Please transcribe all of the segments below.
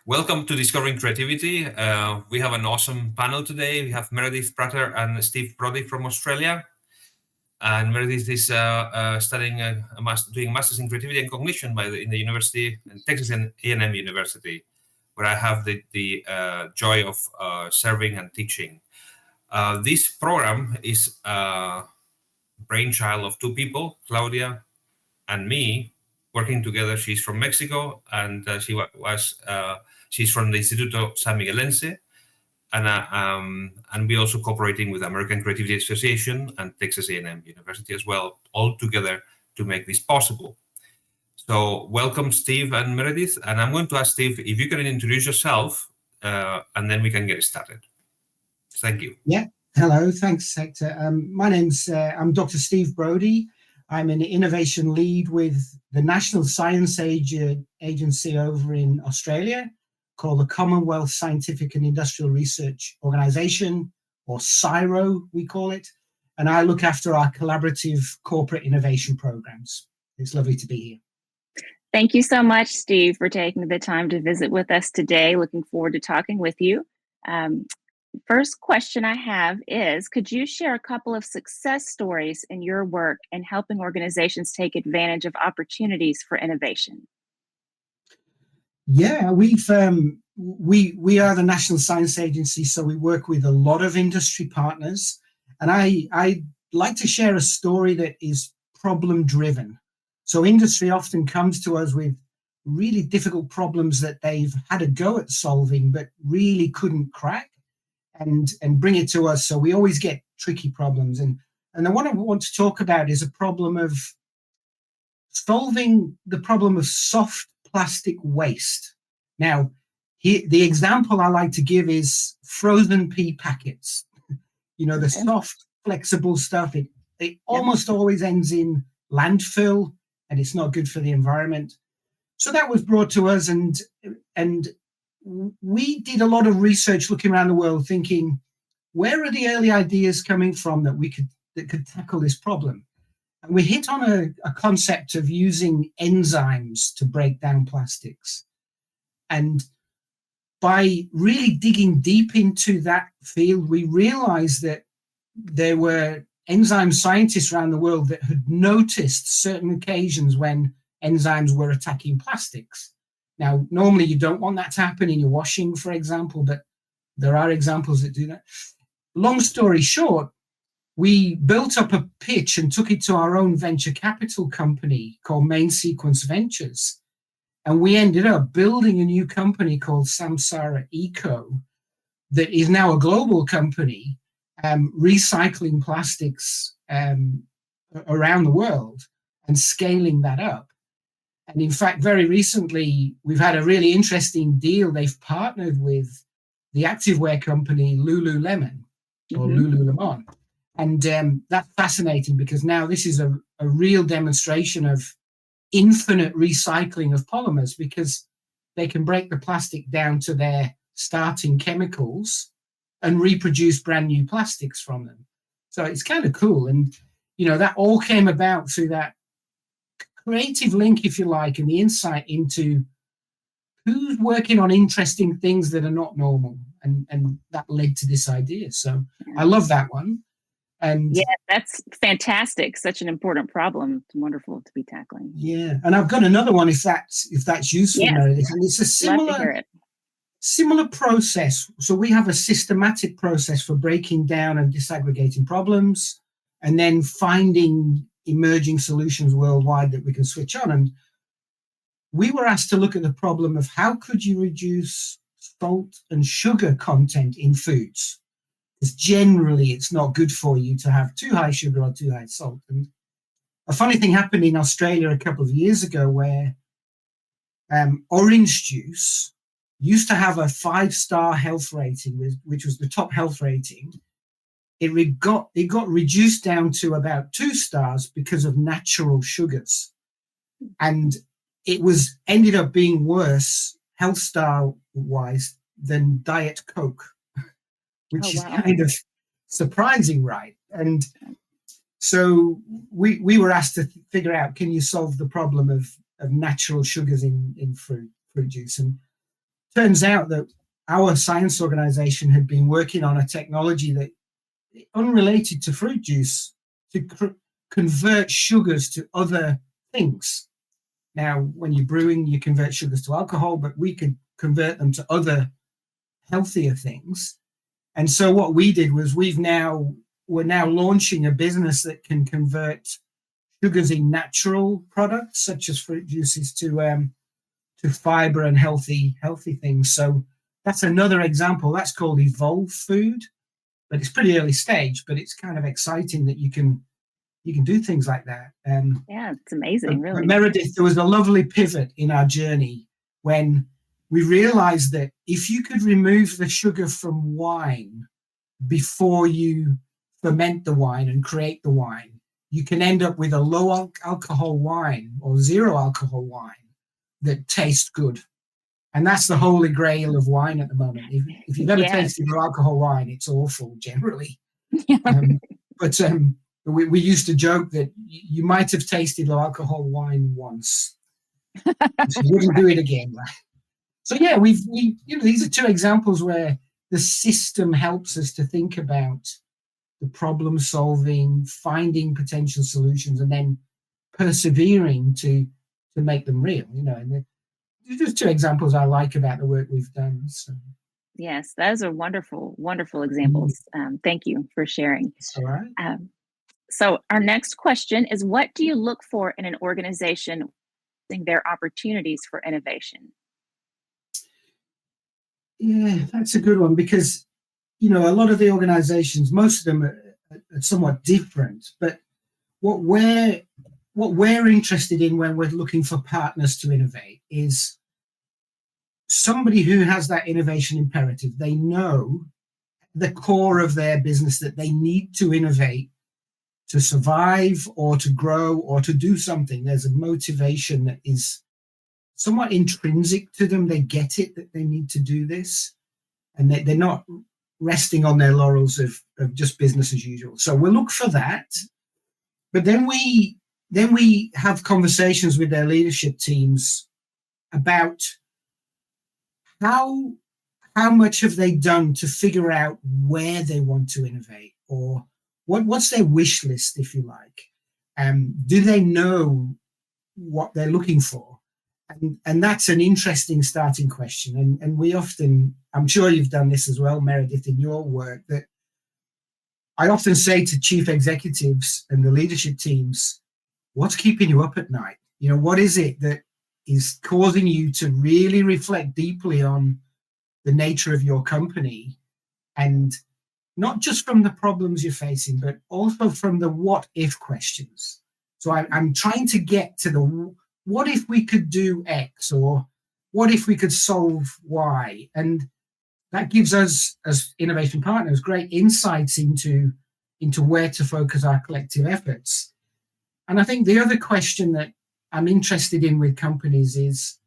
Welcome to Discovering Creativity. We have an awesome panel today. We have Meredith Prater and Steve Brody from Australia. And Meredith is studying, doing Masters in Creativity and Cognition in the University, in Texas A&M University, where I have the joy of serving and teaching. This program is a brainchild of two people, Claudia and me, working together. She's from Mexico, and she's from the Instituto San Miguelense, and we're also cooperating with American Creativity Association and Texas A&M University as well, all together to make this possible. So welcome, Steve and Meredith, and I'm going to ask Steve if you can introduce yourself, and then we can get started. Thank you. Yeah, hello, thanks, Hector. I'm Dr. Steve Brody. I'm an innovation lead with the National Science Agency over in Australia, called the Commonwealth Scientific and Industrial Research Organization, or CSIRO, we call it. And I look after our collaborative corporate innovation programs. It's lovely to be here. Thank you so much, Steve, for taking the time to visit with us today. Looking forward to talking with you. First question I have is, could you share a couple of success stories in your work in helping organizations take advantage of opportunities for innovation? Yeah, we are the National Science Agency, so we work with a lot of industry partners. And I like to share a story that is problem-driven. So industry often comes to us with really difficult problems that they've had a go at solving, but really couldn't crack. And bring it to us. So we always get tricky problems. And the one I want to talk about is a problem of solving the problem of soft plastic waste. Now, the example I like to give is frozen pea packets. You know, the soft, flexible stuff, it almost always ends in landfill, and it's not good for the environment. So that was brought to us, and we did a lot of research looking around the world thinking, where are the early ideas coming from that could tackle this problem? And we hit on a concept of using enzymes to break down plastics. And by really digging deep into that field, we realized that there were enzyme scientists around the world that had noticed certain occasions when enzymes were attacking plastics. Now, normally you don't want that to happen in your washing, for example, but there are examples that do that. Long story short, we built up a pitch and took it to our own venture capital company called Main Sequence Ventures. And we ended up building a new company called Samsara Eco that is now a global company, recycling plastics around the world and scaling that up. And in fact, very recently, we've had a really interesting deal. They've partnered with the activewear company Lululemon, or Lululemon. And that's fascinating because now this is a real demonstration of infinite recycling of polymers, because they can break the plastic down to their starting chemicals and reproduce brand new plastics from them. So it's kind of cool. And, you know, that all came about through that creative link, if you like, and the insight into who's working on interesting things that are not normal, and that led to this idea. So I love that one. And yeah, that's fantastic. Such an important problem. It's wonderful to be tackling. Yeah, and I've got another one if that's useful, yes. Meredith. And it's a similar process. So we have a systematic process for breaking down and disaggregating problems, and then finding emerging solutions worldwide that we can switch on. And we were asked to look at the problem of how could you reduce salt and sugar content in foods, because generally it's not good for you to have too high sugar or too high salt. And a funny thing happened in Australia a couple of years ago where orange juice used to have a 5-star health rating, which was the top health rating. It got reduced down to about 2 stars because of natural sugars. And it ended up being worse health star wise than Diet Coke, which is kind of surprising, right? And so we were asked to figure out, can you solve the problem of natural sugars in fruit juice? And turns out that our science organization had been working on a technology that unrelated to fruit juice to convert sugars to other things. Now, when you're brewing, you convert sugars to alcohol, but we could convert them to other healthier things. And so what we did was we're now launching a business that can convert sugars in natural products, such as fruit juices, to fiber and healthy things. So that's another example. That's called Evolve Food, but it's pretty early stage. But it's kind of exciting that you can do things like that. Yeah, it's amazing, really. But Meredith, there was a lovely pivot in our journey when we realized that if you could remove the sugar from wine before you ferment the wine and create the wine, you can end up with a low alcohol wine or zero alcohol wine that tastes good. And that's the holy grail of wine at the moment. If you've ever tasted low alcohol wine, it's awful generally. But we used to joke that you might have tasted low alcohol wine once, so you wouldn't do it again. So yeah, these are two examples where the system helps us to think about the problem solving, finding potential solutions, and then persevering to make them real. And they're just two examples I like about the work we've done. So. Yes, those are wonderful, wonderful examples. Thank you for sharing. That's all right. So our next question is, what do you look for in an organization in their opportunities for innovation? Yeah, that's a good one, because, a lot of the organizations, most of them are somewhat different, but what we're interested in when we're looking for partners to innovate is somebody who has that innovation imperative. They know the core of their business that they need to innovate to survive or to grow or to do something. There's a motivation that is somewhat intrinsic to them. They get it that they need to do this, and they're not resting on their laurels of just business as usual. So we'll look for that. But then we have conversations with their leadership teams about how much have they done to figure out where they want to innovate, or what's their wish list, if you like. Do they know what they're looking for? And that's an interesting starting question. And we often, I'm sure you've done this as well, Meredith, in your work, that I often say to chief executives and the leadership teams, what's keeping you up at night? What is it that is causing you to really reflect deeply on the nature of your company, and not just from the problems you're facing, but also from the what if questions. So I'm trying to get to the what if we could do X, or what if we could solve Y? And that gives us, as innovation partners, great insights into where to focus our collective efforts. And I think the other question that I'm interested in with companies is,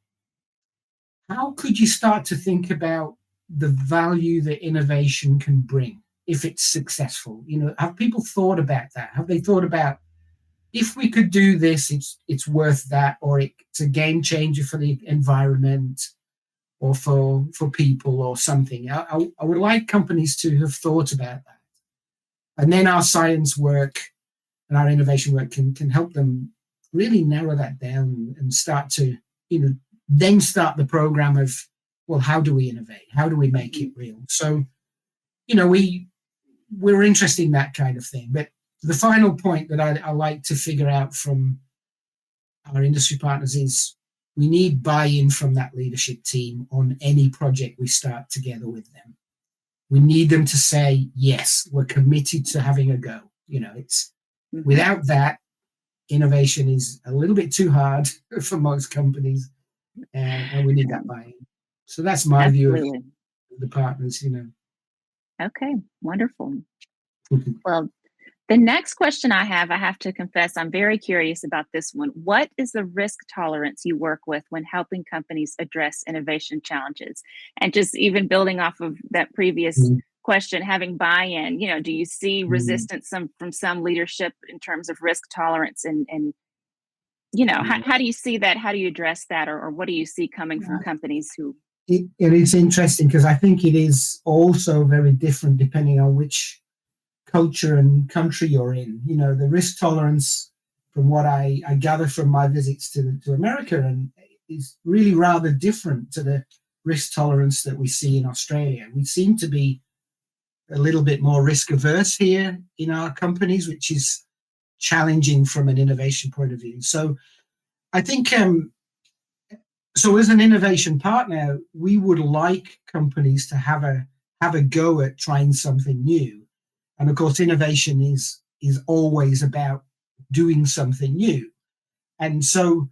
how could you start to think about the value that innovation can bring if it's successful? Have people thought about that? Have they thought about, if we could do this, it's worth that, or it's a game changer for the environment or for people or something? I would like companies to have thought about that. And then our science work and our innovation work can help them really narrow that down and start to, then start the program of, well, how do we innovate? How do we make it real? So, we're interested in that kind of thing. But the final point that I like to figure out from our industry partners is, we need buy-in from that leadership team on any project we start together with them. We need them to say, yes, we're committed to having a go. It's without that, innovation is a little bit too hard for most companies, and we need that buy-in. So that's my view of the partners. Okay, wonderful. Well, the next question I have to confess, I'm very curious about this one. What is the risk tolerance you work with when helping companies address innovation challenges? And just even building off of that previous question, having buy-in, do you see resistance from some leadership in terms of risk tolerance, and how do you see that? How do you address that? Or what do you see coming from companies who it is interesting because I think it is also very different depending on which culture and country you're in. You know, the risk tolerance, from what I gather from my visits to America, and is really rather different to the risk tolerance that we see in Australia. We seem to be a little bit more risk averse here in our companies, which is challenging from an innovation point of view. So I think, so as an innovation partner, we would like companies to have a go at trying something new. And of course, innovation is always about doing something new. And so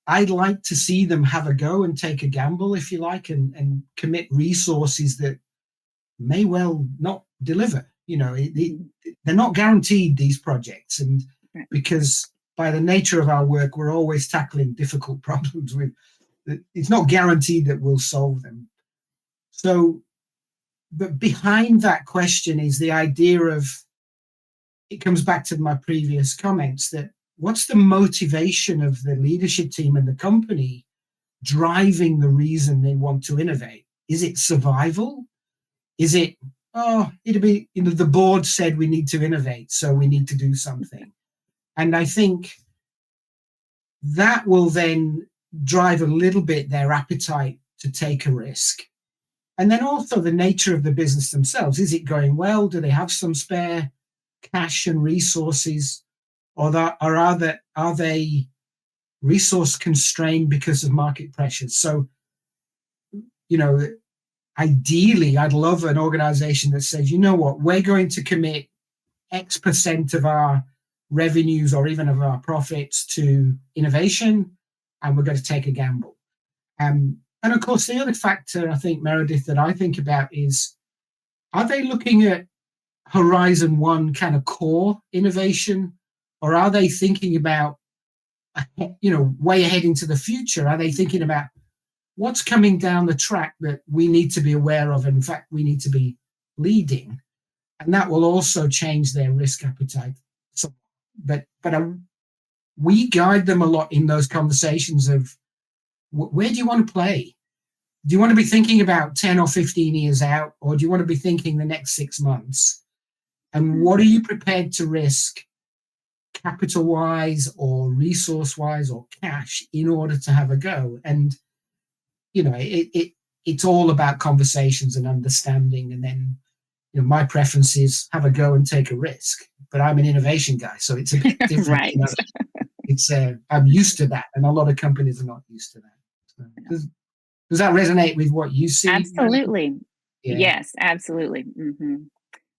I'd like to see them have a go and take a gamble, if you like, and commit resources that may well not deliver. You know, they're not guaranteed, these projects. And because by the nature of our work, we're always tackling difficult problems it's not guaranteed that we'll solve them. So, but behind that question is the idea of, it comes back to my previous comments, that what's the motivation of the leadership team and the company driving the reason they want to innovate? Is it survival? Is it, it'll be, you know, the board said we need to innovate, so we need to do something. And I think that will then drive a little bit their appetite to take a risk. And then also the nature of the business themselves. Is it going well? Do they have some spare cash and resources? Or are they resource constrained because of market pressures? So, you know, ideally, I'd love an organization that says, you know what, we're going to commit X% of our revenues or even of our profits to innovation, and we're going to take a gamble. And of course, the other factor, I think, Meredith, that I think about is, are they looking at Horizon 1 kind of core innovation, or are they thinking about, you know, way ahead into the future? Are they thinking about what's coming down the track that we need to be aware of? And in fact, we need to be leading. And that will also change their risk appetite. So, but we guide them a lot in those conversations of, where do you want to play? Do you want to be thinking about 10 or 15 years out, or do you want to be thinking the next 6 months? And what are you prepared to risk capital-wise or resource-wise or cash in order to have a go? And, you know, it's all about conversations and understanding. And then, you know, my preference is have a go and take a risk. But I'm an innovation guy, so it's a bit different. Right. You know? It's I'm used to that, and a lot of companies are not used to that. So, does that resonate with what you see? Absolutely. Yeah. Yes, absolutely.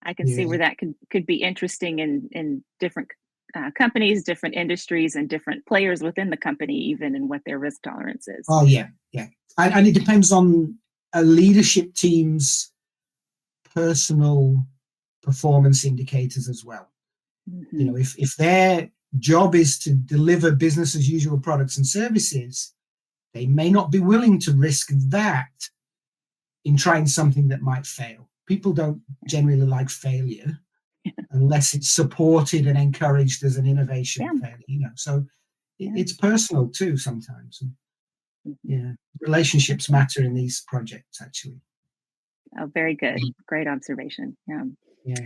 I can see where that could be interesting in different companies, different industries, and different players within the company, even, and what their risk tolerance is. Oh yeah, and it depends on a leadership team's personal performance indicators as well. You know, if their job is to deliver business as usual products and services, they may not be willing to risk that in trying something that might fail. People don't generally like failure unless it's supported and encouraged as an innovation failure, you know. So it's personal too sometimes. Yeah, relationships matter in these projects, actually. Oh, very good. Great observation. Yeah.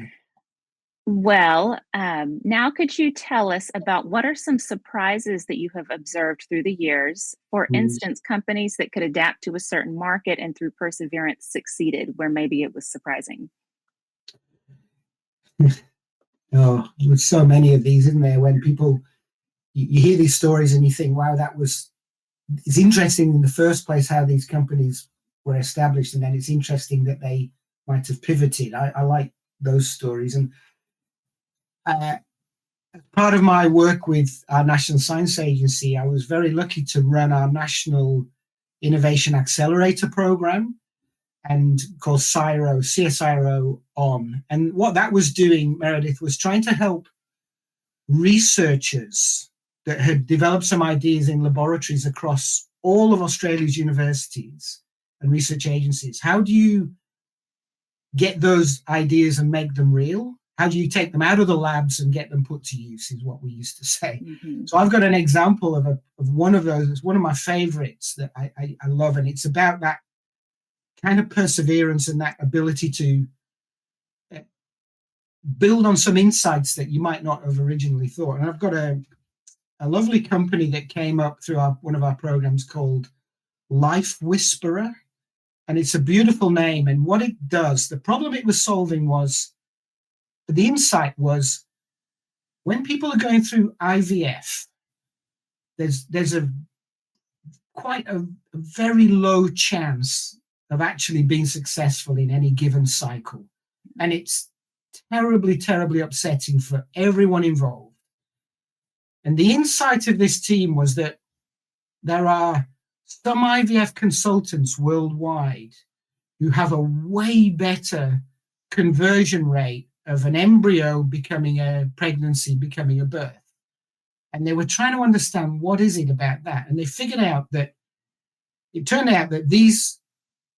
Well, now could you tell us about what are some surprises that you have observed through the years? For instance, companies that could adapt to a certain market and through perseverance succeeded, where maybe it was surprising. Oh, there's so many of these, isn't there? When people, you hear these stories and you think, wow, it's interesting in the first place how these companies were established, and then it's interesting that they might have pivoted. I like those stories. And as part of my work with our National Science Agency, I was very lucky to run our National Innovation Accelerator Program, and called CSIRO On. And what that was doing, Meredith, was trying to help researchers that had developed some ideas in laboratories across all of Australia's universities and research agencies. How do you get those ideas and make them real? How do you take them out of the labs and get them put to use, is what we used to say. So I've got an example of one of those. It's one of my favorites that I love, and it's about that kind of perseverance and that ability to build on some insights that you might not have originally thought. And I've got a lovely company that came up through one of our programs called Life Whisperer. And it's a beautiful name. And what it does, the problem it was solving was, the insight was, when people are going through IVF, there's a quite a very low chance of actually being successful in any given cycle. And it's terribly, terribly upsetting for everyone involved. And the insight of this team was that there are some IVF consultants worldwide who have a way better conversion rate of an embryo becoming a pregnancy, becoming a birth. And they were trying to understand, what is it about that? And they figured out that it turned out that these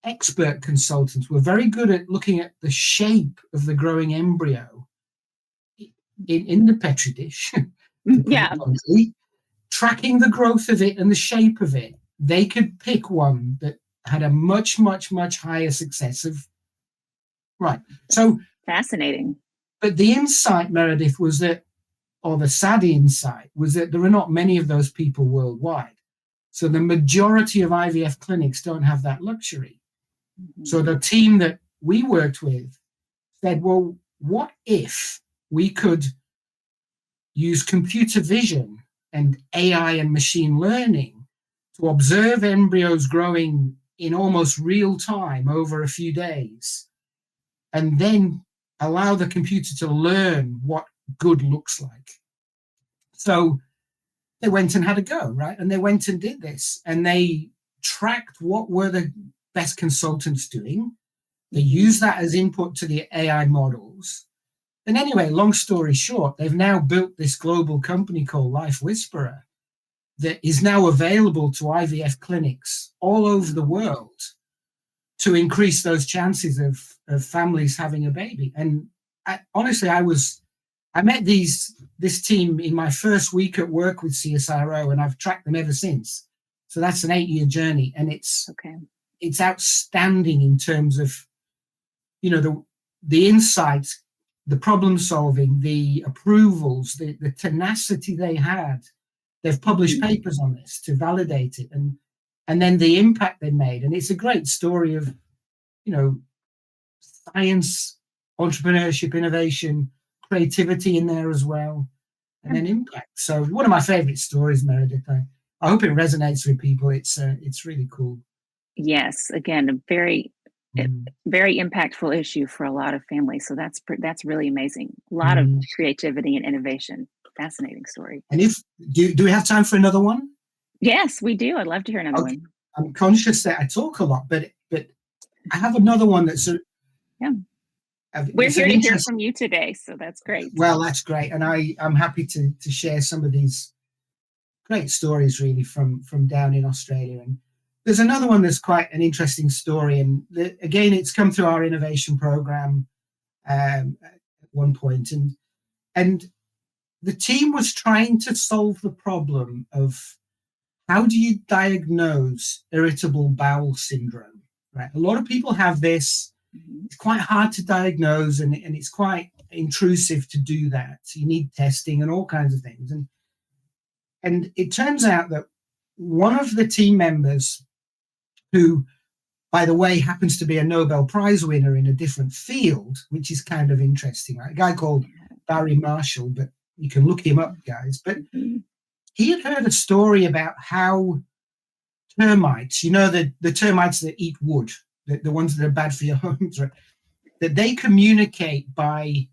expert consultants were very good at looking at the shape of the growing embryo in the petri dish. Yeah. Tracking the growth of it and the shape of it. They could pick one that had a much, much, much higher success of. Right. So fascinating. But the insight, Meredith, was that, or the sad insight, was that there are not many of those people worldwide. So the majority of IVF clinics don't have that luxury. Mm-hmm. So the team that we worked with said, well, what if we could use computer vision and AI and machine learning to observe embryos growing in almost real time over a few days, and then allow the computer to learn what good looks like? So they went and had a go, right? And they went and did this, and they tracked what were the best consultants doing. They used that as input to the AI models. And anyway, long story short, they've now built this global company called Life Whisperer that is now available to IVF clinics all over the world to increase those chances of families having a baby. And honestly, I met this team in my first week at work with CSIRO, and I've tracked them ever since. So that's an 8-year journey, and it's outstanding in terms of, the insights, the problem solving, the approvals, the tenacity they had. They've published papers on this to validate it, and then the impact they made. And it's a great story of, science, entrepreneurship, innovation, creativity in there as well, and then impact. So one of my favorite stories, Meredith. I hope it resonates with people. It's really cool. Yes, again, a very impactful issue for a lot of families. So that's really amazing. A lot of creativity and innovation. Fascinating story. And do we have time for another one? Yes, we do. I'd love to hear another one. I'm conscious that I talk a lot, but I have another one that's we're here to hear from you today, so that's great. Well, that's great, and I'm happy to share some of these great stories really from down in Australia. And there's another one that's quite an interesting story, and again, it's come through our innovation program at one point, and the team was trying to solve the problem of how do you diagnose irritable bowel syndrome, right? A lot of people have this. It's quite hard to diagnose, and it's quite intrusive to do that. So you need testing and all kinds of things. And it turns out that one of the team members, who, by the way, happens to be a Nobel Prize winner in a different field, which is kind of interesting, right? A guy called Barry Marshall, but you can look him up, guys. But he had heard a story about how termites, the termites that eat wood, the ones that are bad for your homes, right? That they communicate by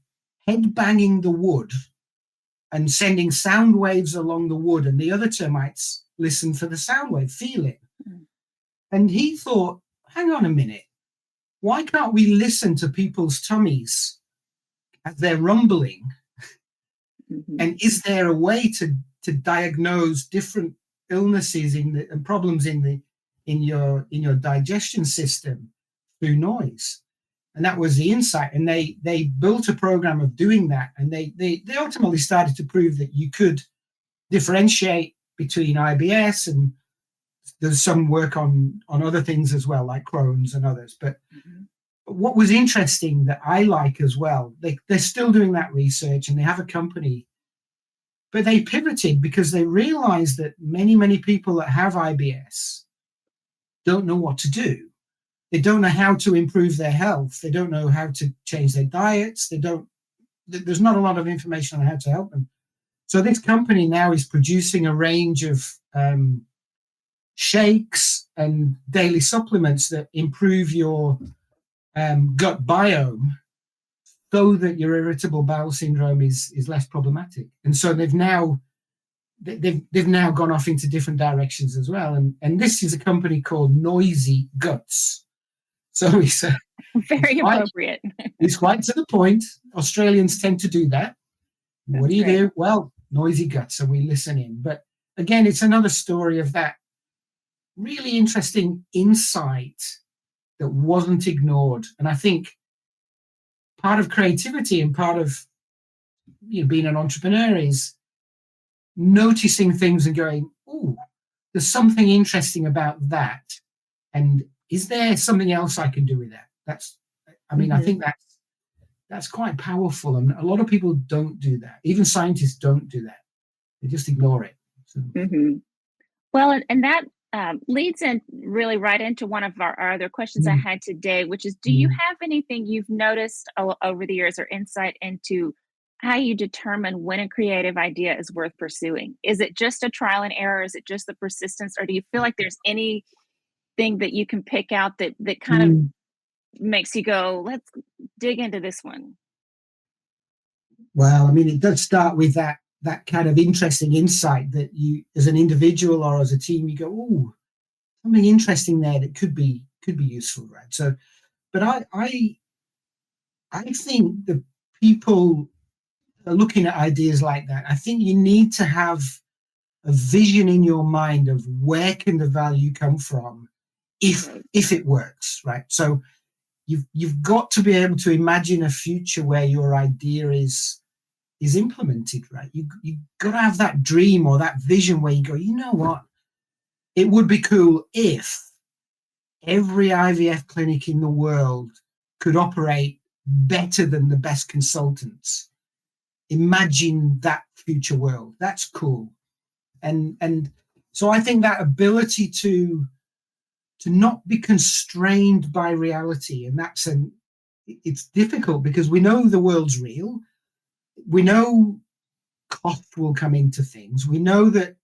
head banging the wood and sending sound waves along the wood, and the other termites listen for the sound wave, feel it. And he thought, hang on a minute, why can't we listen to people's tummies as they're rumbling? And is there a way to diagnose different illnesses and problems in your digestion system through noise? And that was the insight. And they built a program of doing that. And they ultimately started to prove that you could differentiate between IBS and there's some work on other things as well, like Crohn's and others. But what was interesting that I like as well, they're still doing that research and they have a company, but they pivoted because they realized that many people that have IBS don't know what to do. They don't know how to improve their health. They don't know how to change their diets. There's not a lot of information on how to help them. So this company now is producing a range of shakes and daily supplements that improve your gut biome so that your irritable bowel syndrome is less problematic. And so they've now gone off into different directions as well. And this is a company called Noisy Guts. So it's very appropriate. It's quite to the point. Australians tend to do that. What do you do? Well, Noisy Guts, and we listen in. But again, it's another story of that really interesting insight that wasn't ignored. And I think part of creativity and part of being an entrepreneur is noticing things and going, "Oh, there's something interesting about that." And is there something else I can do with that? I think that's quite powerful. And a lot of people don't do that. Even scientists don't do that. They just ignore it. So. Well, and that leads in really right into one of our other questions I had today, which is, do you have anything you've noticed over the years or insight into how you determine when a creative idea is worth pursuing? Is it just a trial and error? Is it just the persistence? Or do you feel like there's anything that you can pick out that kind of makes you go, let's dig into this one? Well, I mean, it does start with that kind of interesting insight that you, as an individual or as a team, you go, "Oh, something interesting there that could be useful," right? So, but I think the people are looking at ideas like that. I think you need to have a vision in your mind of where can the value come from if it works, right? So you've got to be able to imagine a future where your idea is implemented, right? You got to have that dream or that vision where you go, you know what? It would be cool if every IVF clinic in the world could operate better than the best consultants. Imagine that future world. That's cool. And so I think that ability to not be constrained by reality, and it's difficult because we know the world's real. We know cost will come into things. We know that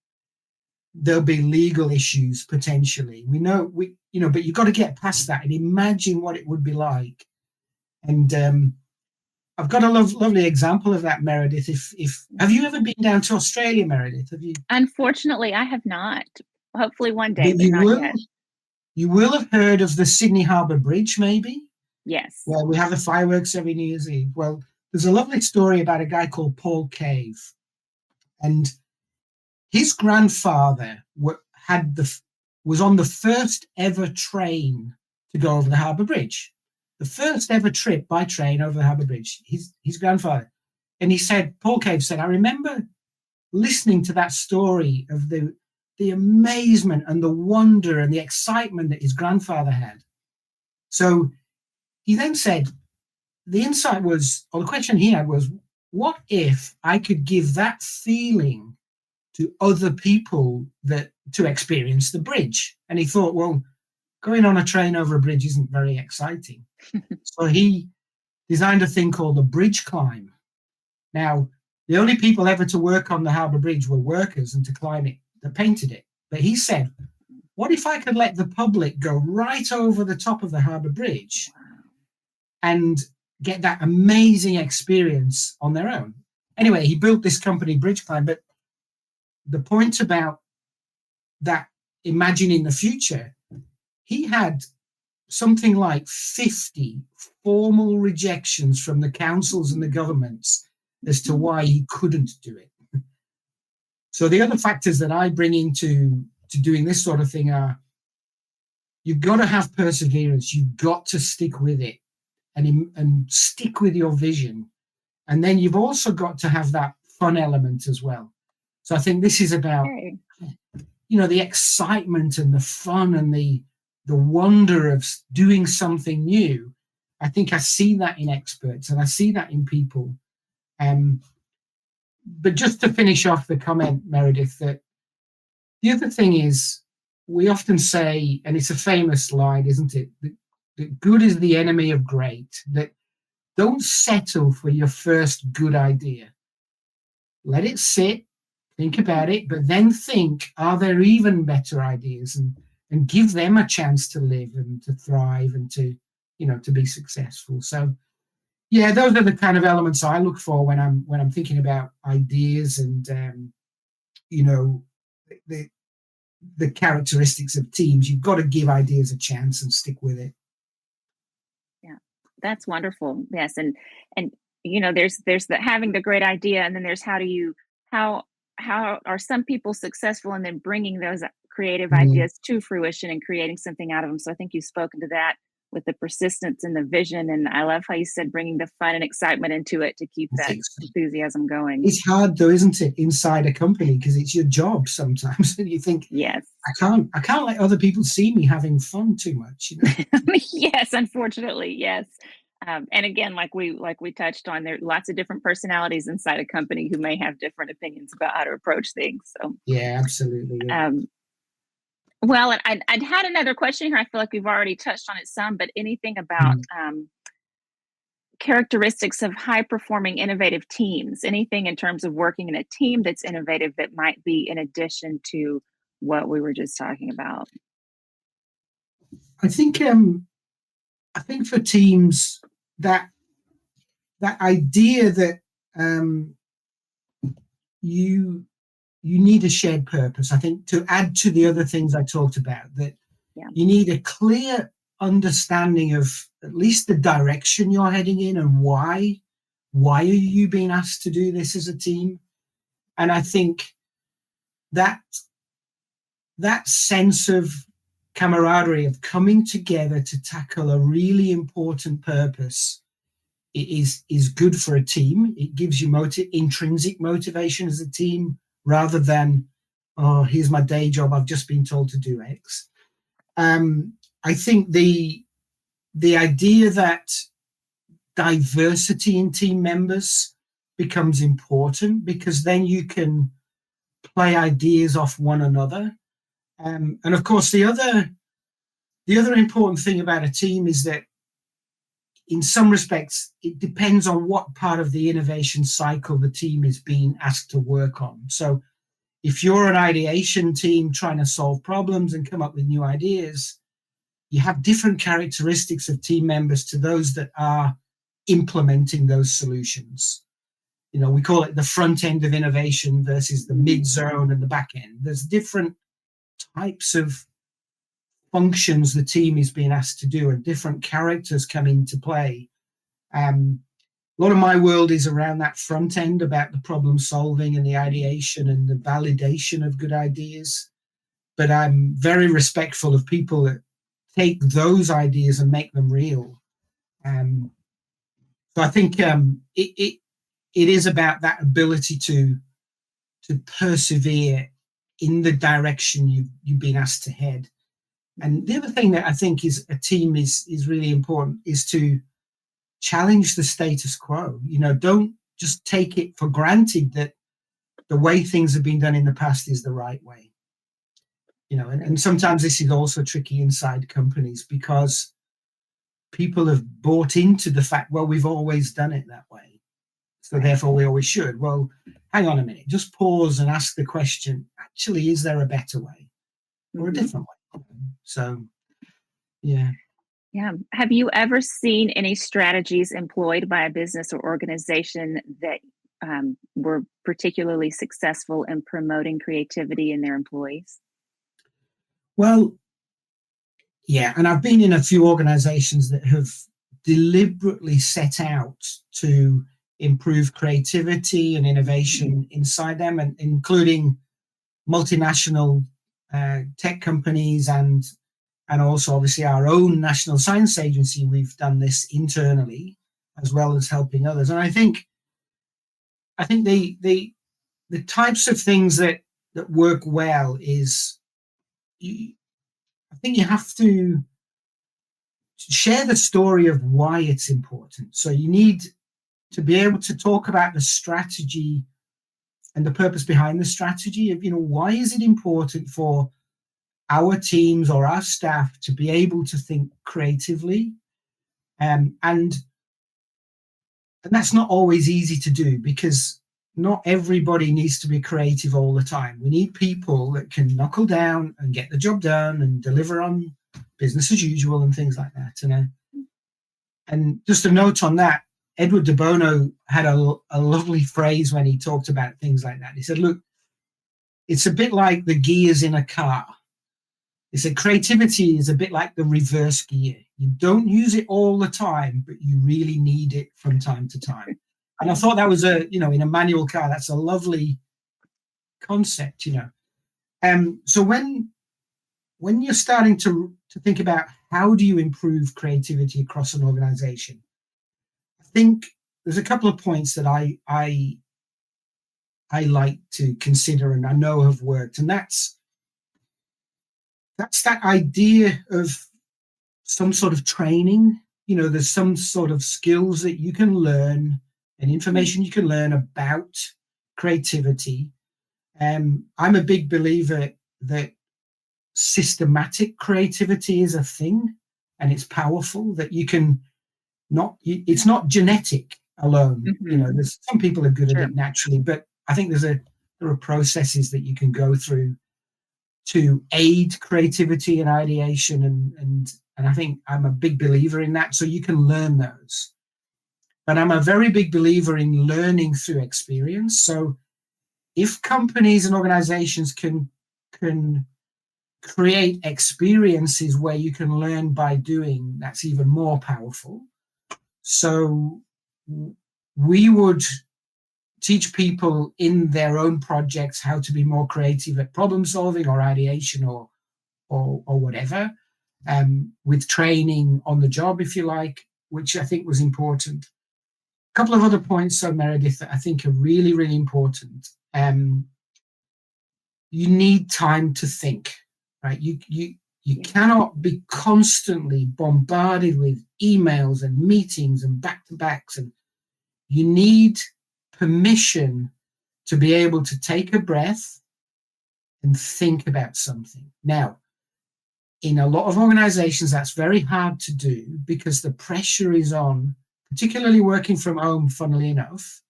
there'll be legal issues potentially. We know but you've got to get past that and imagine what it would be like. And I've got a lovely example of that, Meredith. If have you ever been down to Australia, Meredith? Have you? Unfortunately, I have not. Hopefully one day, but not yet. You will have heard of the Sydney Harbour Bridge, maybe? Yes. Well, we have the fireworks every New Year's Eve. Well, there's a lovely story about a guy called Paul Cave. And his grandfather was on the first ever train to go over the Harbour Bridge. The first ever trip by train over the Harbour Bridge, his grandfather. And he said, Paul Cave said, I remember listening to that story of the amazement and the wonder and the excitement that his grandfather had. So he then said, the insight was, or the question he had was, what if I could give that feeling to other people to experience the bridge? And he thought, well, going on a train over a bridge isn't very exciting. So he designed a thing called the bridge climb. Now, the only people ever to work on the Harbour Bridge were workers, and to climb it, they painted it. But he said, what if I could let the public go right over the top of the Harbour Bridge and get that amazing experience on their own? Anyway, he built this company, Bridge Climb. But the point about that imagining the future, he had something like 50 formal rejections from the councils and the governments as to why he couldn't do it. So the other factors that I bring into doing this sort of thing are, you've got to have perseverance. You've got to stick with it and stick with your vision. And then you've also got to have that fun element as well. So I think this is about, the excitement and the fun and the wonder of doing something new. I think I see that in experts and I see that in people. But just to finish off the comment, Meredith, that the other thing is, we often say, and it's a famous line, isn't it, that good is the enemy of great, that don't settle for your first good idea. Let it sit, think about it, but then think, are there even better ideas? And give them a chance to live and to thrive and to be successful. So yeah, those are the kind of elements I look for when I'm thinking about ideas and the characteristics of teams. You've got to give ideas a chance and stick with it. Yeah, that's wonderful. Yes, and there's the having the great idea, and then there's how are some people successful in then bringing those creative ideas to fruition and creating something out of them. So I think you've spoken to that with the persistence and the vision, and I love how you said bringing the fun and excitement into it to keep that enthusiasm going. It's hard though, isn't it, inside a company, because it's your job sometimes, and you think, yes, I can't let other people see me having fun too much. Yes, unfortunately, yes. And again, like we touched on, there are lots of different personalities inside a company who may have different opinions about how to approach things. So yeah, absolutely. Yeah. Well, and I'd had another question here. I feel like we've already touched on it some, but anything about characteristics of high-performing, innovative teams? Anything in terms of working in a team that's innovative that might be in addition to what we were just talking about? I think for teams, that idea that you need a shared purpose. I think, to add to the other things I talked about, that you need a clear understanding of at least the direction you're heading in and why are you being asked to do this as a team. And I think that sense of camaraderie, of coming together to tackle a really important purpose, is good for a team. It gives you intrinsic motivation as a team, rather than, oh, here's my day job, I've just been told to do X. I think the idea that diversity in team members becomes important, because then you can play ideas off one another. And of course, the other important thing about a team is that, in some respects, it depends on what part of the innovation cycle the team is being asked to work on. So if you're an ideation team trying to solve problems and come up with new ideas, you have different characteristics of team members to those that are implementing those solutions. We call it the front end of innovation versus the mid zone and the back end. There's different types of functions the team is being asked to do, and different characters come into play. A lot of my world is around that front end, about the problem solving and the ideation and the validation of good ideas. But I'm very respectful of people that take those ideas and make them real. So I think it is about that ability to persevere in the direction you've been asked to head. And the other thing that I think is a team is really important is to challenge the status quo. Don't just take it for granted that the way things have been done in the past is the right way. And sometimes this is also tricky inside companies, because people have bought into the fact, well, we've always done it that way, so therefore we always should. Well, hang on a minute, just pause and ask the question, actually, is there a better way or a different way? So, yeah. Yeah. Have you ever seen any strategies employed by a business or organization that were particularly successful in promoting creativity in their employees? Well, yeah. And I've been in a few organizations that have deliberately set out to improve creativity and innovation inside them, and including multinational tech companies and also obviously our own National Science Agency. We've done this internally as well as helping others. And I think the types of things that work well is I think you have to share the story of why it's important. So you need to be able to talk about the strategy and the purpose behind the strategy of, why is it important for our teams or our staff to be able to think creatively? And that's not always easy to do, because not everybody needs to be creative all the time. We need people that can knuckle down and get the job done and deliver on business as usual and things like that. And just a note on that, Edward de Bono had a lovely phrase when he talked about things like that. He said, look, it's a bit like the gears in a car. He said, creativity is a bit like the reverse gear. You don't use it all the time, but you really need it from time to time. And I thought that was in a manual car, that's a lovely concept, So when you're starting to think about how do you improve creativity across an organization, I think there's a couple of points that I like to consider and I know have worked. And that's that idea of some sort of training. There's some sort of skills that you can learn and information you can learn about creativity. I'm a big believer that systematic creativity is a thing, and it's powerful, that you can it's not genetic alone. There's some people are good at it naturally, but I think there are processes that you can go through to aid creativity and ideation, and I think I'm a big believer in that. So you can learn those. But I'm a very big believer in learning through experience. So if companies and organizations can create experiences where you can learn by doing, that's even more powerful. So we would teach people in their own projects how to be more creative at problem solving or ideation or whatever, with training on the job, if you like, which I think was important. A couple of other points, so Meredith, that I think are really, really important. You need time to think, right? You cannot be constantly bombarded with emails and meetings and back-to-backs, and you need permission to be able to take a breath and think about something. Now, in a lot of organizations, that's very hard to do because the pressure is on, particularly working from home, funnily enough,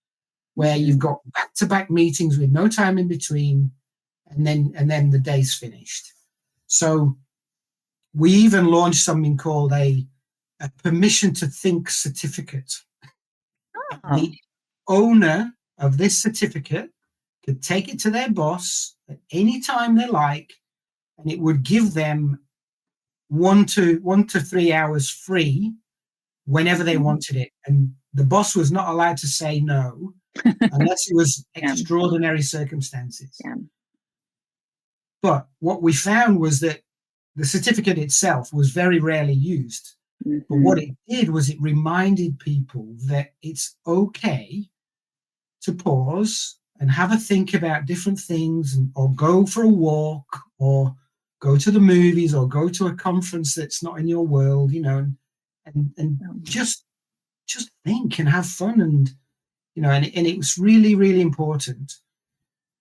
where you've got back-to-back meetings with no time in between, and then the day's finished. So we even launched something called a permission to think certificate. Oh. The owner of this certificate could take it to their boss at any time they like, and it would give them 1 to 3 hours free whenever they wanted it. And the boss was not allowed to say no unless it was extraordinary circumstances. Yeah. But what we found was that the certificate itself was very rarely used. But what it did was it reminded people that it's okay to pause and have a think about different things, or go for a walk, or go to the movies, or go to a conference that's not in your world, and just think and have fun, and and it was really, really important.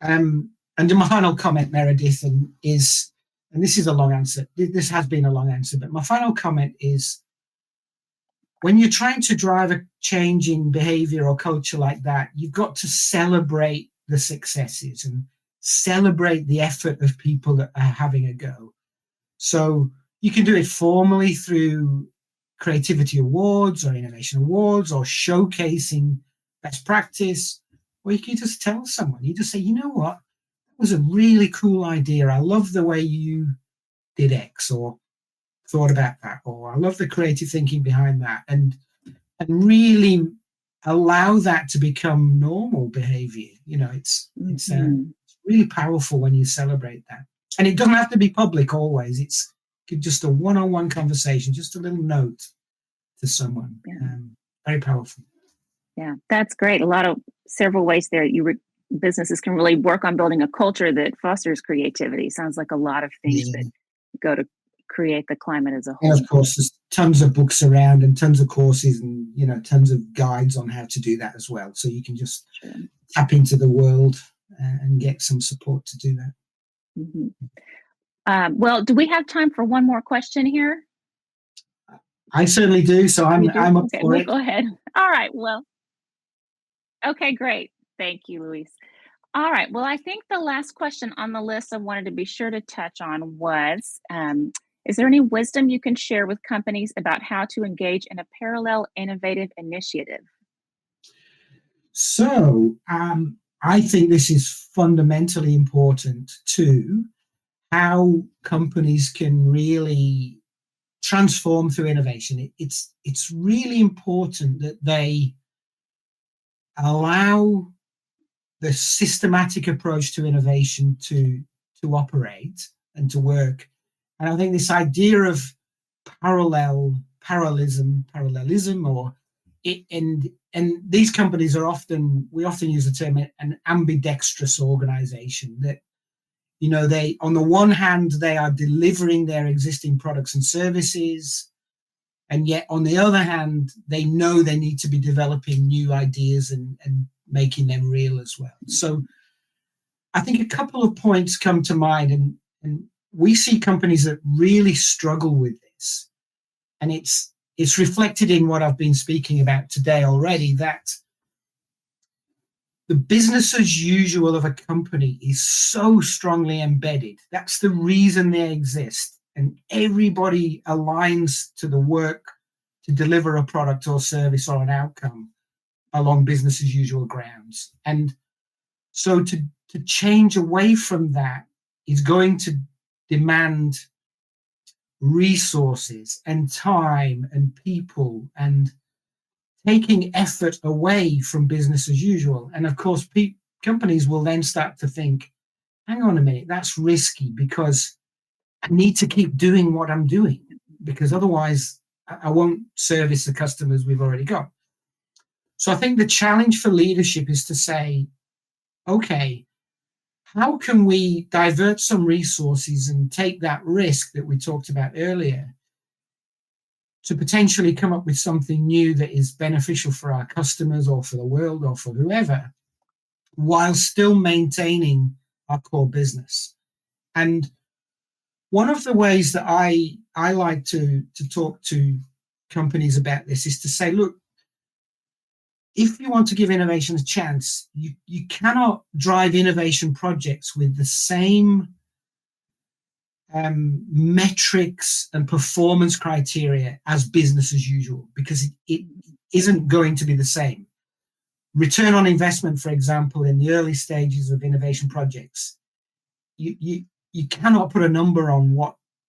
And my final comment, Meredith, and this is a long answer. This has been a long answer, but my final comment is, when you're trying to drive a change in behavior or culture like that, you've got to celebrate the successes and celebrate the effort of people that are having a go. So you can do it formally through creativity awards or innovation awards, or showcasing best practice, or you can just tell someone, you just say, you know what, that was a really cool idea. I love the way you did X, or thought about that, or I love the creative thinking behind that, and really allow that to become normal behavior. It's really powerful when you celebrate that. And it doesn't have to be public always. It's just a one-on-one conversation, just a little note to someone. Very powerful. Yeah, that's great. Several ways there. Businesses can really work on building a culture that fosters creativity. Sounds like a lot of things that go to create the climate as a And whole. of course, there's tons of books around and tons of courses and, tons of guides on how to do that as well. So you can just Sure. tap into the world and get some support to do that. Mm-hmm. Well, do we have time for one more question here? I certainly do. So I'm up Okay, for we'll it. go ahead. All right. Well, okay, great. Thank you, Luis. All right. Well, I think the last question on the list I wanted to be sure to touch on was, is there any wisdom you can share with companies about how to engage in a parallel innovative initiative? So I think this is fundamentally important to how companies can really transform through innovation. It's really important that they allow the systematic approach to innovation to operate and to work. And I think this idea of parallelism, and these companies are we often use the term an ambidextrous organization, that they, on the one hand, they are delivering their existing products and services, and yet on the other hand, they know they need to be developing new ideas and making them real as well. So I think a couple of points come to mind, and we see companies that really struggle with this, and it's reflected in what I've been speaking about today already, that the business as usual of a company is so strongly embedded. That's the reason they exist. And everybody aligns to the work to deliver a product or service or an outcome along business as usual grounds. And so to change away from that is going to demand resources and time and people, and taking effort away from business as usual. And of course, companies will then start to think, hang on a minute, that's risky, because I need to keep doing what I'm doing, because otherwise I won't service the customers we've already got. So I think the challenge for leadership is to say, okay, how can we divert some resources and take that risk that we talked about earlier to potentially come up with something new that is beneficial for our customers or for the world or for whoever, while still maintaining our core business? And one of the ways that I like to talk to companies about this is to say, look, if you want to give innovation a chance, you cannot drive innovation projects with the same metrics and performance criteria as business as usual, because it isn't going to be the same. Return on investment, for example, in the early stages of innovation projects, you cannot put a number on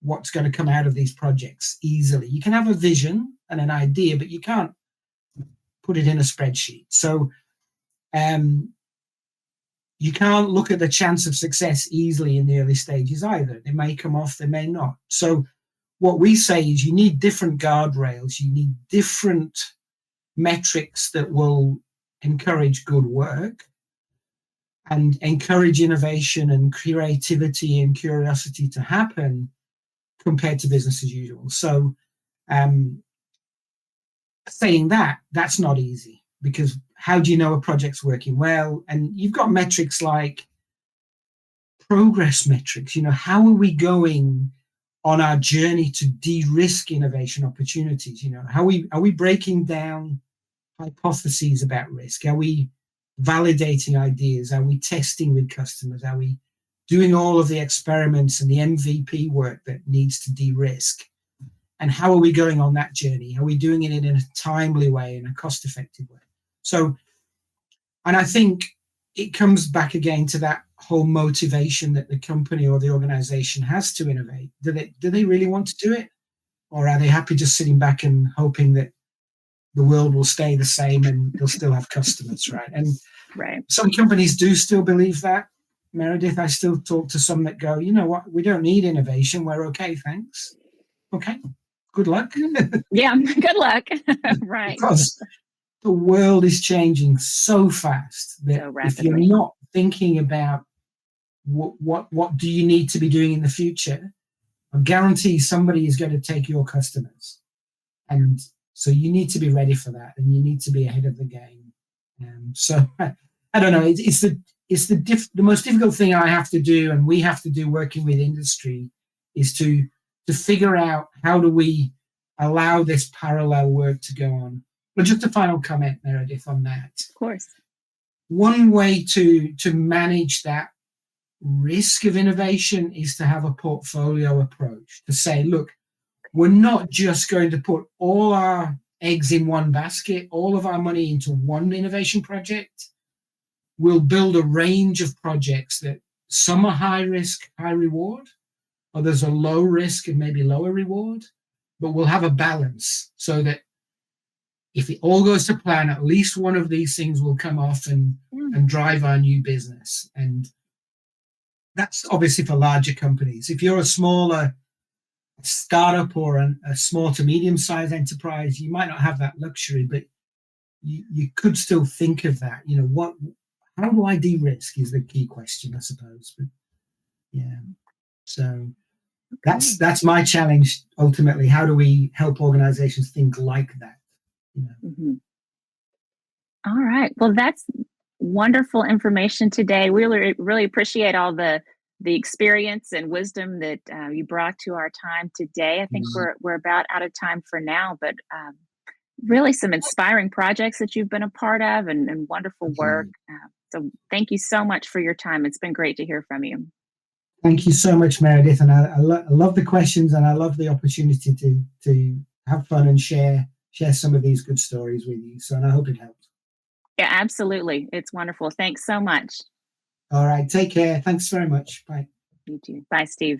what's going to come out of these projects easily. You can have a vision and an idea, but you can't put it in a spreadsheet. So you can't look at the chance of success easily in the early stages either. They may come off, they may not. So what we say is you need different guardrails, you need different metrics that will encourage good work and encourage innovation and creativity and curiosity to happen, compared to business as usual. So saying that's not easy, because how do you know a project's working well? And you've got metrics like progress metrics. How are we going on our journey to de-risk innovation opportunities? Are we breaking down hypotheses about risk? Are we validating ideas? Are we testing with customers? Are we doing all of the experiments and the MVP work that needs to de-risk? And how are we going on that journey? Are we doing it in a timely way, in a cost-effective way? So, and I think it comes back again to that whole motivation that the company or the organization has to innovate. Do they really want to do it? Or are they happy just sitting back and hoping that the world will stay the same and they'll still have customers, right? And some companies do still believe that. Meredith, I still talk to some that go, you know what, we don't need innovation. We're okay, thanks. Okay, good luck. Yeah, good luck. Right. Because the world is changing so fast that if you're not thinking about what do you need to be doing in the future, I guarantee somebody is going to take your customers. And so you need to be ready for that, and you need to be ahead of the game. So I don't know. It's the most difficult thing I have to do, and we have to do working with industry, is to figure out how do we allow this parallel work to go on. But just a final comment, Meredith, on that. Of course. One way to manage that risk of innovation is to have a portfolio approach, to say, look, we're not just going to put all our eggs in one basket, all of our money into one innovation project. We'll build a range of projects that some are high risk, high reward, others are low risk and maybe lower reward, but we'll have a balance so that if it all goes to plan, at least one of these things will come off and drive our new business. And that's obviously for larger companies. If you're a smaller startup or a small to medium-sized enterprise, you might not have that luxury, but you could still think of that. How do I de-risk is the key question, I suppose. But yeah, so that's my challenge ultimately. How do we help organizations think like that? Mm-hmm. All right. Well, that's wonderful information today. We really appreciate all the experience and wisdom that you brought to our time today. I think we're about out of time for now, but really some inspiring projects that you've been a part of and wonderful work. So thank you so much for your time. It's been great to hear from you. Thank you so much, Meredith. And I love the questions, and I love the opportunity to have fun and share some of these good stories with you. So, and I hope it helps. Yeah, absolutely. It's wonderful. Thanks so much. All right. Take care. Thanks very much. Bye. You too. Bye, Steve.